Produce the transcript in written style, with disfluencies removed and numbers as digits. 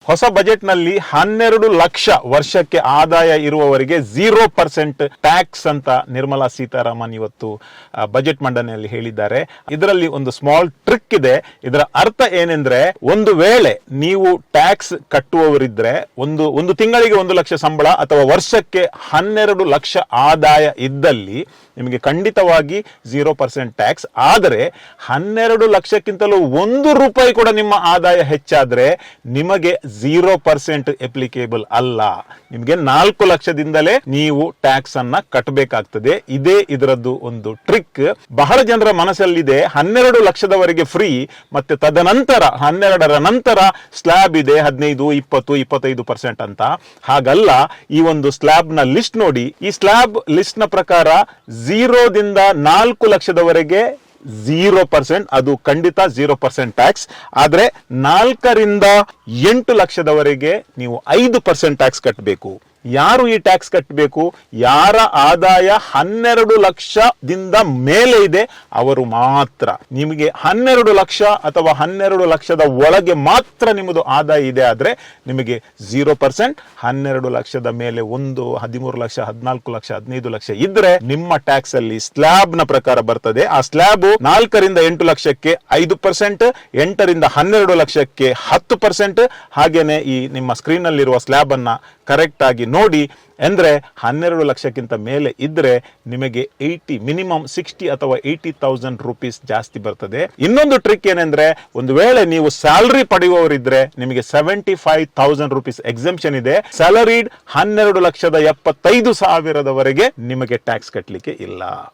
ಹೊಸ ಬಜೆಟ್ ನಲ್ಲಿ 12 ಲಕ್ಷ ವರ್ಷಕ್ಕೆ ಆದಾಯ ಇರುವವರಿಗೆ 0% ಟ್ಯಾಕ್ಸ್ ಅಂತ ನಿರ್ಮಲಾ ಸೀತಾರಾಮನ್ ಇವತ್ತು ಬಜೆಟ್ ಮಂಡನೆಯಲ್ಲಿ ಹೇಳಿದ್ದಾರೆ. ಇದರಲ್ಲಿ ಒಂದು ಸ್ಮಾಲ್ ಟ್ರಿಕ್ ಇದೆ. ಇದರ ಅರ್ಥ ಏನೆಂದ್ರೆ, ಒಂದು ವೇಳೆ ನೀವು ಟ್ಯಾಕ್ಸ್ ಕಟ್ಟುವವರಿದ್ರೆ ಒಂದು ತಿಂಗಳಿಗೆ 1 ಲಕ್ಷ ಸಂಬಳ ಅಥವಾ ವರ್ಷಕ್ಕೆ 12 ಲಕ್ಷ ಆದಾಯ ಇದ್ದಲ್ಲಿ ನಿಮಗೆ ಖಂಡಿತವಾಗಿ 0% ಟ್ಯಾಕ್ಸ್. ಆದರೆ 12 ಲಕ್ಷಕ್ಕಿಂತಲೂ 1 ರೂಪಾಯಿ ಕೂಡ ನಿಮ್ಮ ಆದಾಯ ಹೆಚ್ಚಾದ್ರೆ ನಿಮಗೆ 0% ಅಪ್ಲಿಕೇಬಲ್ ಅಲ್ಲ. ನಿಮಗೆ 4 ಲಕ್ಷದಿಂದಲೇ ನೀವು ಟ್ಯಾಕ್ಸ್ ಅನ್ನ ಕಟ್ಟಬೇಕಾಗ್ತದೆ. ಇದೇ ಇದರದ್ದು ಒಂದು ಟ್ರಿಕ್. ಬಹಳ ಜನರ ಮನಸ್ಸಲ್ಲಿದೆ 12 ಲಕ್ಷದವರೆಗೆ ಫ್ರೀ, ಮತ್ತೆ ತದನಂತರ 12ರ ನಂತರ ಸ್ಲ್ಯಾಬ್ ಇದೆ 15, 20, 25% ಅಂತ. ಹಾಗಲ್ಲ. ಈ ಒಂದು ಸ್ಲ್ಯಾಬ್ ನ ಲಿಸ್ಟ್ ನೋಡಿ. ಈ ಸ್ಲ್ಯಾಬ್ ಲಿಸ್ಟ್ ನ ಪ್ರಕಾರ 0 ದಿಂದ 4 ಲಕ್ಷದವರೆಗೆ 0%, ಅದು ಖಂಡಿತ 0% ಟ್ಯಾಕ್ಸ್. ಆದ್ರೆ 4 ರಿಂದ 8 ಲಕ್ಷದವರೆಗೆ ನೀವು 5% ಟ್ಯಾಕ್ಸ್ ಕಟ್ಟಬೇಕು. ಯಾರು ಈ ಟ್ಯಾಕ್ಸ್ ಕಟ್ಟಬೇಕು? ಯಾರ ಆದಾಯ 12 ಲಕ್ಷದಿಂದ ಮೇಲೆ ಇದೆ ಅವರು ಮಾತ್ರ. ನಿಮಗೆ 12 ಲಕ್ಷ ಅಥವಾ 12 ಲಕ್ಷದ ಒಳಗೆ ಮಾತ್ರ ನಿಮ್ಮದು ಆದಾಯ ಇದೆ ಆದ್ರೆ ನಿಮಗೆ 0%. 12 ಲಕ್ಷದ ಮೇಲೆ 1, 13 ಲಕ್ಷ, 14 ಲಕ್ಷ, 15 ಲಕ್ಷ ಇದ್ರೆ ನಿಮ್ಮ ಟ್ಯಾಕ್ಸ್ ಅಲ್ಲಿ ಸ್ಲ್ಯಾಬ್ ನ ಪ್ರಕಾರ ಬರ್ತದೆ. ಆ ಸ್ಲ್ಯಾಬ್ 4 ರಿಂದ 8 ಲಕ್ಷಕ್ಕೆ 5%, 8 ರಿಂದ 12 ಲಕ್ಷಕ್ಕೆ 10%. ಹಾಗೇನೆ ಈ ನಿಮ್ಮ ಸ್ಕ್ರೀನ್ ನಲ್ಲಿರುವ ಸ್ಲ್ಯಾಬ್ ಅನ್ನ ಕರೆಕ್ಟ್ ಆಗಿ ನೋಡಿ. ಅಂದ್ರೆ 12 ಲಕ್ಷಕ್ಕಿಂತ ಮೇಲೆ ಇದ್ರೆ ನಿಮಗೆ ಮಿನಿಮಮ್ 60 ಅಥವಾ 80,000 ರೂಪೀಸ್ ಜಾಸ್ತಿ ಬರ್ತದೆ. ಇನ್ನೊಂದು ಟ್ರಿಕ್ ಏನೆಂದ್ರೆ, ಒಂದು ವೇಳೆ ನೀವು ಸ್ಯಾಲರಿ ಪಡೆಯುವವರಿದ್ರೆ ನಿಮಗೆ 75,000 ರೂಪೀಸ್ ಎಕ್ಸೆಂಪ್ಷನ್ ಇದೆ. ಸ್ಯಾಲರಿಡ್ 12,75,000ವರೆಗೆ ನಿಮಗೆ ಟ್ಯಾಕ್ಸ್ ಕಟ್ಟಲಿಕ್ಕೆ ಇಲ್ಲ.